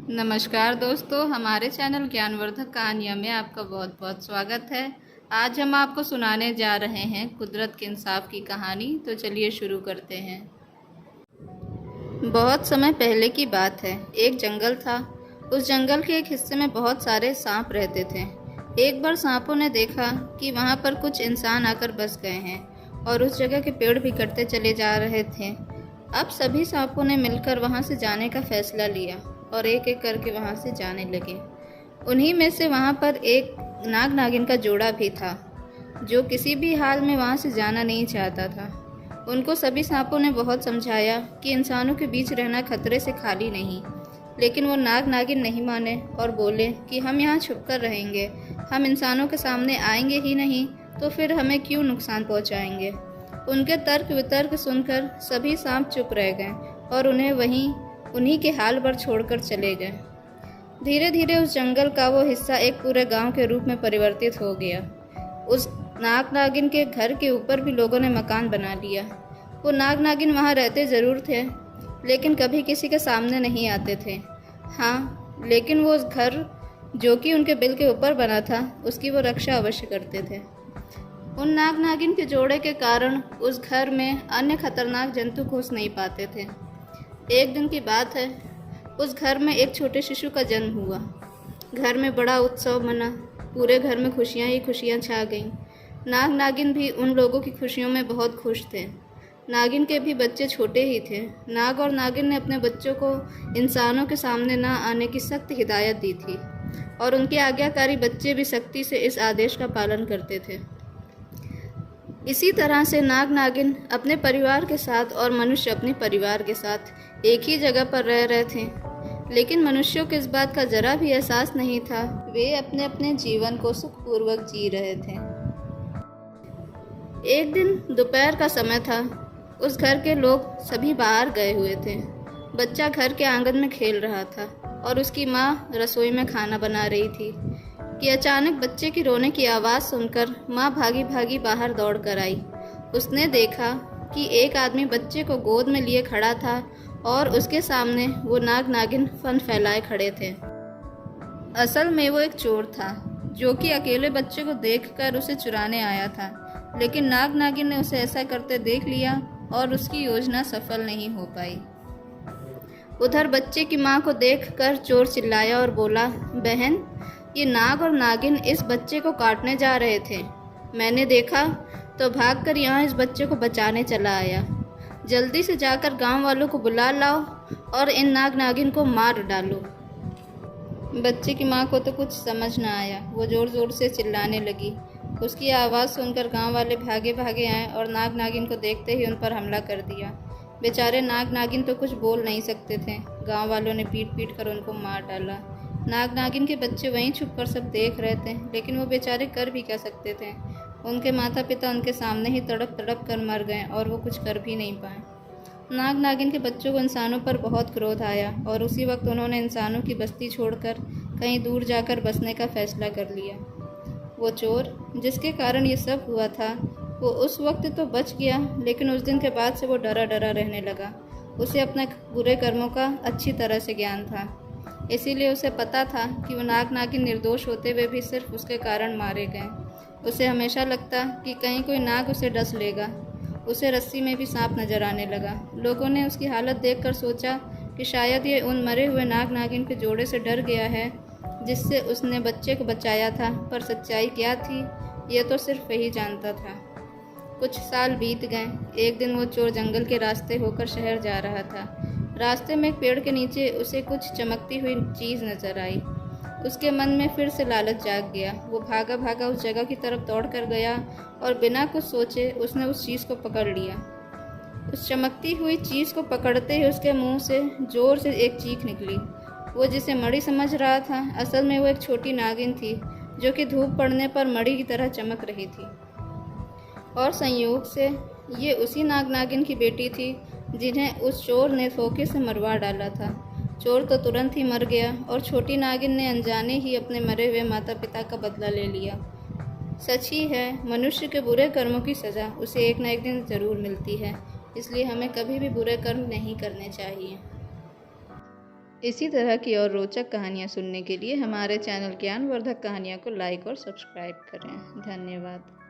नमस्कार दोस्तों, हमारे चैनल ज्ञानवर्धक कहानियाँ में आपका बहुत बहुत स्वागत है। आज हम आपको सुनाने जा रहे हैं कुदरत के इंसाफ की कहानी। तो चलिए शुरू करते हैं। बहुत समय पहले की बात है। एक जंगल था। उस जंगल के एक हिस्से में बहुत सारे सांप रहते थे। एक बार सांपों ने देखा कि वहाँ पर कुछ इंसान आकर बस गए हैं और उस जगह के पेड़ भी कटते चले जा रहे थे। अब सभी सांपों ने मिलकर वहाँ से जाने का फैसला लिया और एक एक करके वहाँ से जाने लगे। उन्हीं में से वहाँ पर एक नाग नागिन का जोड़ा भी था, जो किसी भी हाल में वहाँ से जाना नहीं चाहता था। उनको सभी सांपों ने बहुत समझाया कि इंसानों के बीच रहना खतरे से खाली नहीं, लेकिन वो नाग नागिन नहीं माने और बोले कि हम यहाँ छुपकर रहेंगे। हम इंसानों के सामने आएंगे ही नहीं, तो फिर हमें क्यों नुकसान पहुँचाएंगे। उनके तर्क वितर्क सुनकर सभी सांप चुप रह गए और उन्हें उन्हीं के हाल पर छोड़कर चले गए। धीरे धीरे उस जंगल का वो हिस्सा एक पूरे गांव के रूप में परिवर्तित हो गया। उस नाग नागिन के घर के ऊपर भी लोगों ने मकान बना लिया। वो नाग नागिन वहाँ रहते ज़रूर थे, लेकिन कभी किसी के सामने नहीं आते थे। हाँ, लेकिन वो उस घर जो कि उनके बिल के ऊपर बना था, उसकी वो रक्षा अवश्य करते थे। उन नाग नागिन के जोड़े के कारण उस घर में अन्य खतरनाक जंतु घुस नहीं पाते थे। एक दिन की बात है। उस घर में एक छोटे शिशु का जन्म हुआ। घर में बड़ा उत्सव मना। पूरे घर में खुशियां ही खुशियां छा गईं। नाग नागिन भी उन लोगों की खुशियों में बहुत खुश थे। नागिन के भी बच्चे छोटे ही थे। नाग और नागिन ने अपने बच्चों को इंसानों के सामने ना आने की सख्त हिदायत दी थी और उनके आज्ञाकारी बच्चे भी सख्ती से इस आदेश का पालन करते थे। इसी तरह से नाग नागिन अपने परिवार के साथ और मनुष्य अपने परिवार के साथ एक ही जगह पर रह रहे थे, लेकिन मनुष्यों को इस बात का जरा भी एहसास नहीं था। वे अपने अपने जीवन को सुखपूर्वक जी रहे थे। एक दिन दोपहर का समय था। उस घर के लोग सभी बाहर गए हुए थे। बच्चा घर के आंगन में खेल रहा था और उसकी माँ रसोई में खाना बना रही थी कि अचानक बच्चे की रोने की आवाज़ सुनकर माँ भागी भागी बाहर दौड़ कर आई। उसने देखा कि एक आदमी बच्चे को गोद में लिए खड़ा था और उसके सामने वो नाग नागिन फन फैलाए खड़े थे। असल में वो एक चोर था, जो कि अकेले बच्चे को देखकर उसे चुराने आया था, लेकिन नाग नागिन ने उसे ऐसा करते देख लिया और उसकी योजना सफल नहीं हो पाई। उधर बच्चे की माँ को देखकर चोर चिल्लाया और बोला, बहन, ये नाग और नागिन इस बच्चे को काटने जा रहे थे। मैंने देखा तो भागकर यहाँ इस बच्चे को बचाने चला आया। जल्दी से जाकर गांव वालों को बुला लाओ और इन नाग नागिन को मार डालो। बच्चे की माँ को तो कुछ समझ न आया। वो ज़ोर ज़ोर से चिल्लाने लगी। उसकी आवाज़ सुनकर गांव वाले भागे भागे आए और नाग नागिन को देखते ही उन पर हमला कर दिया। बेचारे नाग नागिन तो कुछ बोल नहीं सकते थे। गाँव वालों ने पीट पीट कर उनको मार डाला। नाग नागिन के बच्चे वहीं छुपकर सब देख रहे थे, लेकिन वो बेचारे कर भी क्या सकते थे। उनके माता पिता उनके सामने ही तड़प तड़प कर मर गए और वो कुछ कर भी नहीं पाए। नाग नागिन के बच्चों को इंसानों पर बहुत क्रोध आया और उसी वक्त उन्होंने इंसानों की बस्ती छोड़कर कहीं दूर जाकर बसने का फैसला कर लिया। वो चोर जिसके कारण ये सब हुआ था, वो उस वक्त तो बच गया, लेकिन उस दिन के बाद से वो डरा डरा रहने लगा। उसे अपने बुरे कर्मों का अच्छी तरह से ज्ञान था, इसीलिए उसे पता था कि वो नाग नागिन निर्दोष होते हुए भी सिर्फ उसके कारण मारे गए। उसे हमेशा लगता कि कहीं कोई नाग उसे डस लेगा। उसे रस्सी में भी सांप नजर आने लगा। लोगों ने उसकी हालत देखकर सोचा कि शायद ये उन मरे हुए नाग नागिन के जोड़े से डर गया है जिससे उसने बच्चे को बचाया था, पर सच्चाई क्या थी ये तो सिर्फ वही जानता था। कुछ साल बीत गए। एक दिन वो चोर जंगल के रास्ते होकर शहर जा रहा था। रास्ते में एक पेड़ के नीचे उसे कुछ चमकती हुई चीज़ नजर आई। उसके मन में फिर से लालच जाग गया। वो भागा भागा उस जगह की तरफ दौड़ कर गया और बिना कुछ सोचे उसने उस चीज़ को पकड़ लिया। उस चमकती हुई चीज़ को पकड़ते ही उसके मुंह से जोर से एक चीख निकली। वो जिसे मणि समझ रहा था, असल में वो एक छोटी नागिन थी, जो कि धूप पड़ने पर मणि की तरह चमक रही थी। और संयोग से ये उसी नाग नागिन की बेटी थी जिन्हें उस चोर ने धोखे से मरवा डाला था। चोर तो तुरंत ही मर गया और छोटी नागिन ने अनजाने ही अपने मरे हुए माता पिता का बदला ले लिया। सच ही है, मनुष्य के बुरे कर्मों की सज़ा उसे एक न एक दिन ज़रूर मिलती है, इसलिए हमें कभी भी बुरे कर्म नहीं करने चाहिए। इसी तरह की और रोचक कहानियाँ सुनने के लिए हमारे चैनल ज्ञानवर्धक कहानियाँ को लाइक और सब्सक्राइब करें। धन्यवाद।